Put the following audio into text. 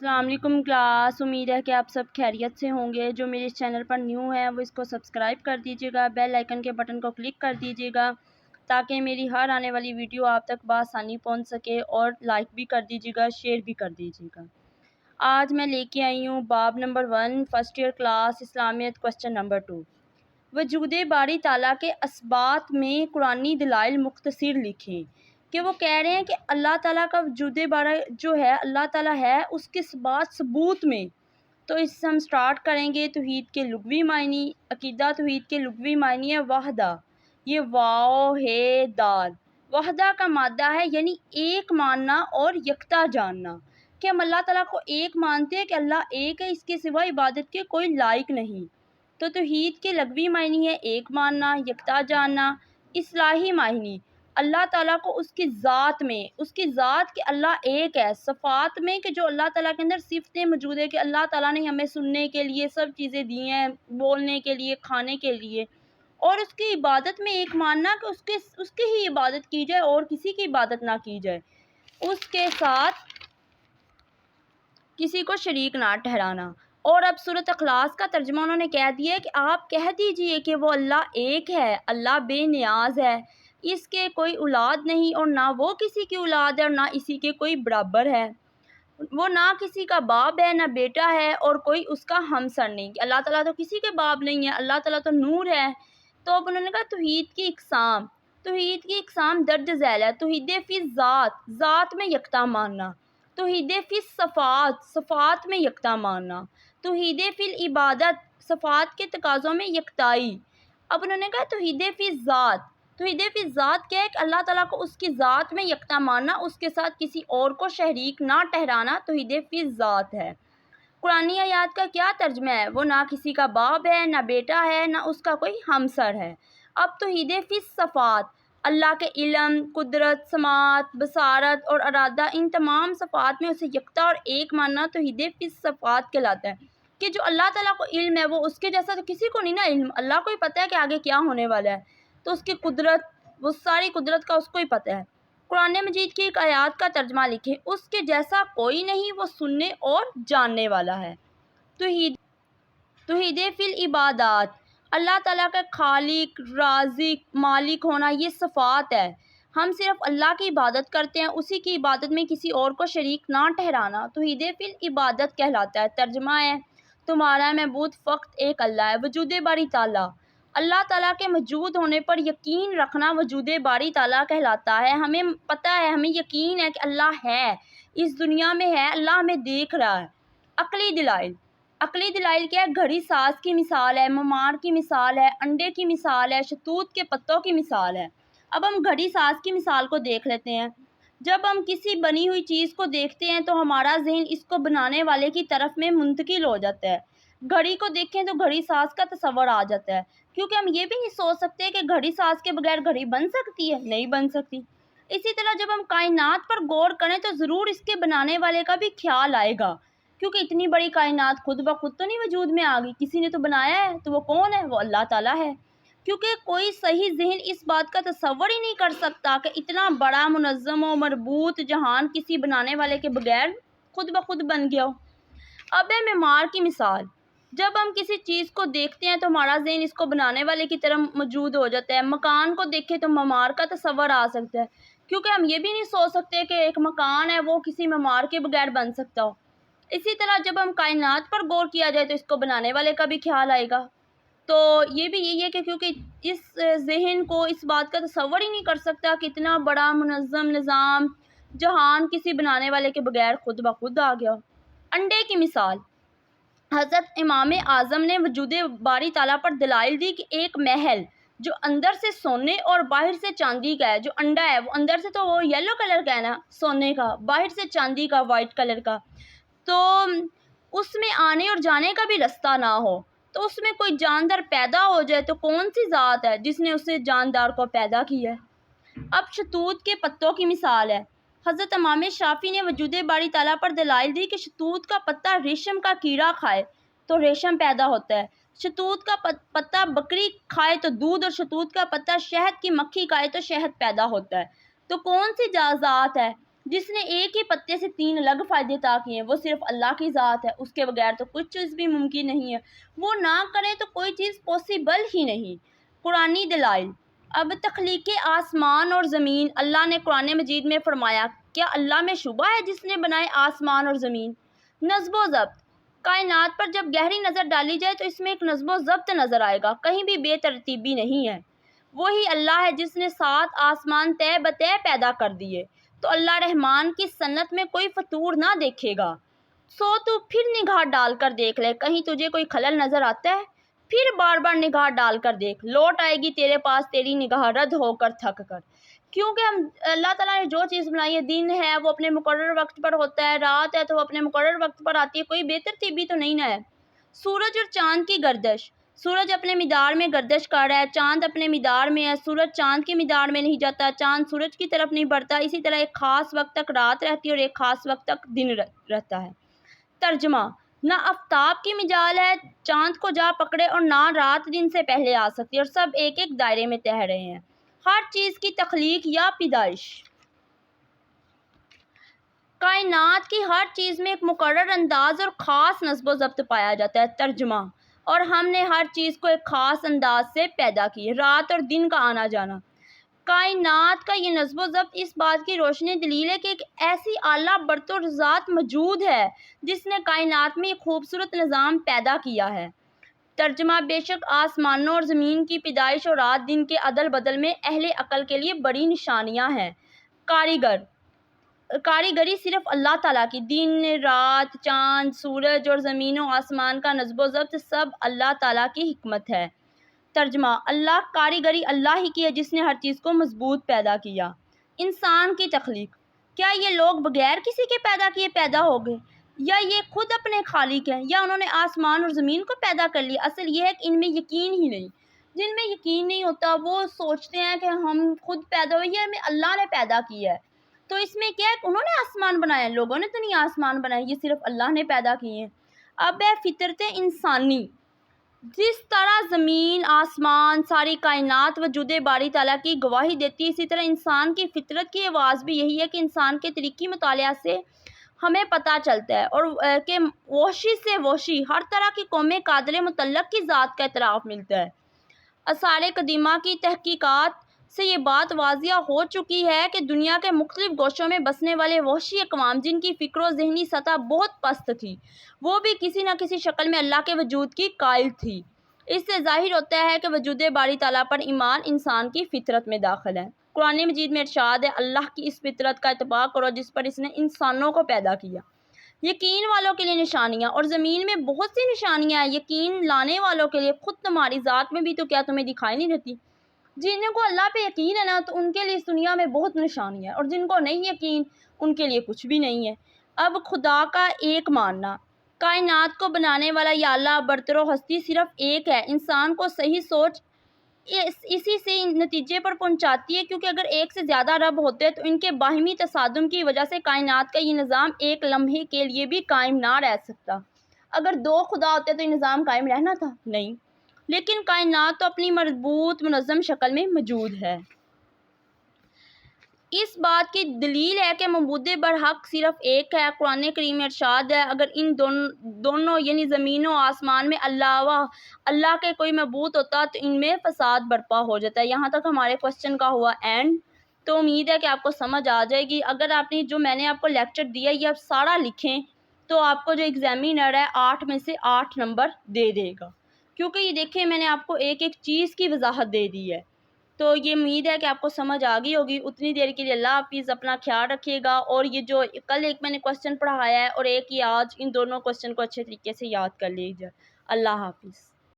السلام علیکم کلاس، امید ہے کہ آپ سب خیریت سے ہوں گے۔ جو میرے اس چینل پر نیو ہے وہ اس کو سبسکرائب کر دیجیے گا، بیل آئیکن کے بٹن کو کلک کر دیجیے گا تاکہ میری ہر آنے والی ویڈیو آپ تک بآسانی پہنچ سکے، اور لائک بھی کر دیجیے گا، شیئر بھی کر دیجیے گا۔ آج میں لے کے آئی ہوں باب نمبر 1 فرسٹ ایئر کلاس اسلامیت کوسچن نمبر 2۔ وجود باری تعالیٰ کے اثبات میں قرآنی دلائل مختصر لکھیں۔ کہ وہ کہہ رہے ہیں کہ اللہ تعالیٰ کا وجود باری جو ہے، اللہ تعالیٰ ہے، اس کے ثبوت میں۔ تو اس سے ہم سٹارٹ کریں گے۔ توحید کے لغوی معنی، عقیدہ توحید کے لغوی معنی ہے وحدہ، یہ واحدات۔ وحدہ کا مادہ ہے یعنی ایک ماننا اور یکتا جاننا، کہ ہم اللہ تعالیٰ کو ایک مانتے ہیں کہ اللہ ایک ہے، اس کے سوا عبادت کے کوئی لائق نہیں۔ تو توحید کے لغوی معنی ہے ایک ماننا، یکتا جاننا۔ اصطلاحی معنی اللہ تعالیٰ کو اس کی ذات میں، اس کی ذات کہ اللہ ایک ہے، صفات میں کہ جو اللہ تعالیٰ کے اندر صفتیں موجود ہے، کہ اللہ تعالیٰ نے ہمیں سننے کے لیے سب چیزیں دی ہیں، بولنے کے لیے، کھانے کے لیے، اور اس کی عبادت میں ایک ماننا کہ اس کی ہی عبادت کی جائے اور کسی کی عبادت نہ کی جائے، اس کے ساتھ کسی کو شریک نہ ٹھہرانا۔ اور اب سورۃ اخلاص کا ترجمہ انہوں نے کہہ دیا ہے کہ آپ کہہ دیجئے کہ وہ اللہ ایک ہے، اللہ بے نیاز ہے، اس کے کوئی اولاد نہیں، اور نہ وہ کسی کی اولاد ہے اور نہ اسی کے کوئی برابر ہے، وہ نہ کسی کا باپ ہے نہ بیٹا ہے اور کوئی اس کا ہمسر نہیں۔ کہ اللہ تعالیٰ تو کسی کے باپ نہیں ہے، اللہ تعالیٰ تو نور ہے۔ تو اب انہوں نے کہا توحید کی اقسام، توحید کی اقسام درج ذیل ہے۔ توحید فی ذات، ذات میں یکتا ماننا۔ توحید فی صفات، صفات میں یکتا ماننا۔ توحید فی العبادت، صفات کے تقاضوں میں یکتائی۔ اب انہوں نے کہا توحید فی ذات، توحید فی ذات کیا ہے کہ اللہ تعالیٰ کو اس کی ذات میں یکتا ماننا، اس کے ساتھ کسی اور کو شریک نہ ٹھہرانا، توحید فی ذات ہے۔ قرآنی آیات کا کیا ترجمہ ہے؟ وہ نہ کسی کا باپ ہے، نہ بیٹا ہے، نہ اس کا کوئی ہمسر ہے۔ اب توحید فی صفات، اللہ کے علم، قدرت، سماعت، بصارت اور ارادہ، ان تمام صفات میں اسے یکتا اور ایک ماننا توحید فی صفات کہلاتا ہے۔ کہ جو اللہ تعالیٰ کو علم ہے، وہ اس کے جیسا تو کسی کو نہیں نا علم، اللہ کو ہی پتہ ہے کہ آگے کیا ہونے والا ہے، تو اس کی قدرت، وہ ساری قدرت کا اس کو ہی پتہ ہے۔ قرآن مجید کی ایک آیات کا ترجمہ لکھیں، اس کے جیسا کوئی نہیں، وہ سننے اور جاننے والا ہے۔ توحید فی العبادات، اللہ تعالیٰ کا خالق، رازق، مالک ہونا، یہ صفات ہے۔ ہم صرف اللہ کی عبادت کرتے ہیں، اسی کی عبادت میں کسی اور کو شریک نہ ٹھہرانا توحید فی العبادت کہلاتا ہے۔ ترجمہ ہے تمہارا معبود فقط ایک اللہ ہے۔ وجود باری تعالیٰ، اللہ تعالیٰ کے موجود ہونے پر یقین رکھنا وجود باری تعالیٰ کہلاتا ہے۔ ہمیں پتہ ہے، ہمیں یقین ہے کہ اللہ ہے، اس دنیا میں ہے، اللہ ہمیں دیکھ رہا ہے۔ عقلی دلائل، عقلی دلائل کیا ہے؟ گھڑی ساز کی مثال ہے، ممار کی مثال ہے، انڈے کی مثال ہے، شتوت کے پتوں کی مثال ہے۔ اب ہم گھڑی ساز کی مثال کو دیکھ لیتے ہیں۔ جب ہم کسی بنی ہوئی چیز کو دیکھتے ہیں تو ہمارا ذہن اس کو بنانے والے کی طرف میں منتقل ہو جاتا ہے۔ گھڑی کو دیکھیں تو گھڑی ساز کا تصور آ جاتا ہے، کیونکہ ہم یہ بھی نہیں سوچ سکتے کہ گھڑی ساز کے بغیر گھڑی بن سکتی ہے، نہیں بن سکتی۔ اسی طرح جب ہم کائنات پر غور کریں تو ضرور اس کے بنانے والے کا بھی خیال آئے گا، کیونکہ اتنی بڑی کائنات خود بخود تو نہیں وجود میں آ گئی، کسی نے تو بنایا ہے، تو وہ کون ہے؟ وہ اللہ تعالیٰ ہے۔ کیونکہ کوئی صحیح ذہن اس بات کا تصور ہی نہیں کر سکتا کہ اتنا بڑا منظم و مربوط جہان کسی بنانے والے کے بغیر خود بخود بن گیا ہو۔ اب ہے معمار کی مثال، جب ہم کسی چیز کو دیکھتے ہیں تو ہمارا ذہن اس کو بنانے والے کی طرف موجود ہو جاتا ہے۔ مکان کو دیکھیں تو معمار کا تصور آ سکتا ہے، کیونکہ ہم یہ بھی نہیں سوچ سکتے کہ ایک مکان ہے وہ کسی معمار کے بغیر بن سکتا ہو۔ اسی طرح جب ہم کائنات پر غور کیا جائے تو اس کو بنانے والے کا بھی خیال آئے گا۔ تو یہ بھی یہی ہے کہ کیونکہ اس ذہن کو اس بات کا تصور ہی نہیں کر سکتا کہ اتنا بڑا منظم نظام جہان کسی بنانے والے کے بغیر خود بخود آ گیا۔ انڈے کی مثال، حضرت امام اعظم نے وجود باری تعالیٰ پر دلائل دی کہ ایک محل جو اندر سے سونے اور باہر سے چاندی کا ہے، جو انڈا ہے وہ اندر سے تو وہ یلو کلر کا ہے نا، سونے کا، باہر سے چاندی کا، وائٹ کلر کا، تو اس میں آنے اور جانے کا بھی رستہ نہ ہو، تو اس میں کوئی جاندار پیدا ہو جائے تو کون سی ذات ہے جس نے اسے جاندار کو پیدا کیا ہے؟ اب شتوت کے پتوں کی مثال ہے، حضرت امام شافعی نے وجود باری تعالیٰ پر دلائل دی کہ شتوت کا پتا ریشم کا کیڑا کھائے تو ریشم پیدا ہوتا ہے، شتوت کا پتا بکری کھائے تو دودھ، اور شتوت کا پتا شہد کی مکھی کھائے تو شہد پیدا ہوتا ہے۔ تو کون سی ذات ہے جس نے ایک ہی پتے سے 3 الگ فائدے عطا کیے ہیں وہ صرف اللہ کی ذات ہے، اس کے بغیر تو کچھ چیز بھی ممکن نہیں ہے، وہ نہ کرے تو کوئی چیز پاسبل ہی نہیں۔ قرآنی دلائل۔ اب تخلیق آسمان اور زمین، اللہ نے قرآن مجید میں فرمایا، کیا اللہ میں شبہ ہے جس نے بنائے آسمان اور زمین؟ نظم و ضبط۔ کائنات پر جب گہری نظر ڈالی جائے تو اس میں ایک نظم و ضبط نظر آئے گا، کہیں بھی بے ترتیبی نہیں ہے۔ وہی اللہ ہے جس نے 7 آسمان طے بطے پیدا کر دیے، تو اللہ رحمان کی صنعت میں کوئی فطور نہ دیکھے گا۔ سو تو پھر نگاہ ڈال کر دیکھ لے، کہیں تجھے کوئی خلل نظر آتا ہے؟ پھر بار بار نگاہ ڈال کر دیکھ، لوٹ آئے گی تیرے پاس تیری نگاہ رد ہو کر تھک کر۔ کیونکہ اللہ تعالیٰ نے جو چیز بنائی ہے، دن ہے وہ اپنے مقرر وقت پر ہوتا ہے، رات ہے تو وہ اپنے مقرر وقت پر آتی ہے، کوئی بے ترتیبی تو نہیں نہ ہے۔ سورج اور چاند کی گردش۔ سورج اپنے مدار میں گردش کر رہا ہے، چاند اپنے مدار میں ہے، سورج چاند کے مدار میں نہیں جاتا، چاند سورج کی طرف نہیں بڑھتا، اسی طرح ایک خاص وقت تک رات رہتی ہے اور ایک خاص وقت تک دن رہتا ہے۔ ترجمہ۔ نہ آفتاب کی مجال ہے چاند کو جا پکڑے اور نہ رات دن سے پہلے آ سکتی، اور سب ایک ایک دائرے میں تہ رہے ہیں۔ ہر چیز کی تخلیق یا پیدائش۔ کائنات کی ہر چیز میں ایک مقرر انداز اور خاص نظم و ضبط پایا جاتا ہے۔ ترجمہ۔ اور ہم نے ہر چیز کو ایک خاص انداز سے پیدا کی، رات اور دن کا آنا جانا۔ کائنات کا یہ نظم و ضبط اس بات کی روشن دلیل ہے کہ ایک ایسی اعلیٰ برتر ذات موجود ہے جس نے کائنات میں ایک خوبصورت نظام پیدا کیا ہے۔ ترجمہ۔ بے شک آسمانوں اور زمین کی پیدائش اور رات دن کے عدل بدل میں اہل عقل کے لیے بڑی نشانیاں ہیں۔ کاریگری صرف اللہ تعالیٰ کی، دن رات، چاند سورج اور زمین و آسمان کا نظم و ضبط سب اللہ تعالیٰ کی حکمت ہے۔ ترجمہ۔ کاریگری اللہ ہی کی ہے جس نے ہر چیز کو مضبوط پیدا کیا۔ انسان کی تخلیق۔ کیا یہ لوگ بغیر کسی کے پیدا کیے پیدا ہو گئے، یا یہ خود اپنے خالق ہیں، یا انہوں نے آسمان اور زمین کو پیدا کر لیا؟ اصل یہ ہے کہ ان میں یقین ہی نہیں۔ جن میں یقین نہیں ہوتا وہ سوچتے ہیں کہ ہم خود پیدا ہوئے، یہ ہمیں اللہ نے پیدا کیا ہے۔ تو اس میں کیا ہے، انہوں نے آسمان بنایا، لوگوں نے تو نہیں آسمان بنائے، یہ صرف اللہ نے پیدا کیے ہیں۔ اب ہے فطرت انسانی۔ جس طرح زمین، آسمان، ساری کائنات وجود باری تعالیٰ کی گواہی دیتی ہے، اسی طرح انسان کی فطرت کی آواز بھی یہی ہے کہ انسان کے طریقی مطالعہ سے ہمیں پتہ چلتا ہے اور کہ وحشی سے وحشی ہر طرح کی قوم قادر مطلق کی ذات کا اعتراف ملتا ہے۔ آثار قدیمہ کی تحقیقات سے یہ بات واضح ہو چکی ہے کہ دنیا کے مختلف گوشوں میں بسنے والے وحشی اقوام جن کی فکر و ذہنی سطح بہت پست تھی، وہ بھی کسی نہ کسی شکل میں اللہ کے وجود کی قائل تھی۔ اس سے ظاہر ہوتا ہے کہ وجود باری تعالیٰ پر ایمان انسان کی فطرت میں داخل ہے۔ قرآن مجید میں ارشاد ہے، اللہ کی اس فطرت کا اتباع کرو جس پر اس نے انسانوں کو پیدا کیا۔ یقین والوں کے لیے نشانیاں۔ اور زمین میں بہت سی نشانیاں ہیں یقین لانے والوں کے لیے، خود تمہاری ذات میں بھی تو کیا تمہیں دکھائی نہیں دیتی؟ جن کو اللہ پہ یقین ہے نا، تو ان کے لیے اس دنیا میں بہت نشانیاں ہیں، اور جن کو نہیں یقین ان کے لیے کچھ بھی نہیں ہے۔ اب خدا کا ایک ماننا۔ کائنات کو بنانے والا یا اللہ برتر و ہستی صرف ایک ہے۔ انسان کو صحیح سوچ اسی سے نتیجے پر پہنچاتی ہے، کیونکہ اگر ایک سے زیادہ رب ہوتے تو ان کے باہمی تصادم کی وجہ سے کائنات کا یہ نظام ایک لمحے کے لیے بھی قائم نہ رہ سکتا۔ اگر 2 خدا ہوتے تو یہ نظام قائم رہنا تھا؟ نہیں۔ لیکن کائنات تو اپنی مربوط منظم شکل میں موجود ہے۔ اس بات کی دلیل ہے کہ معبود برحق صرف ایک ہے۔ قرآن کریم میں ارشاد ہے، اگر ان دونوں یعنی زمین و آسمان میں اللہ کے کوئی معبود ہوتا تو ان میں فساد برپا ہو جاتا ہے۔ یہاں تک ہمارے کوسچن کا ہوا اینڈ۔ تو امید ہے کہ آپ کو سمجھ آ جائے گی۔ اگر آپ نے جو میں نے آپ کو لیکچر دیا یہ آپ سارا لکھیں تو آپ کو جو ایگزامینر ہے 8 میں سے 8 نمبر دے دے گا، کیونکہ یہ دیکھیں میں نے آپ کو ایک ایک چیز کی وضاحت دے دی ہے۔ تو یہ امید ہے کہ آپ کو سمجھ آ گئی ہوگی۔ اتنی دیر کے لیے اللہ حافظ، اپنا خیال رکھیے گا، اور یہ جو کل ایک میں نے کوسچن پڑھایا ہے اور ایک یہ آج، ان دونوں کوسچن کو اچھے طریقے سے یاد کر لیجیے۔ اللہ حافظ۔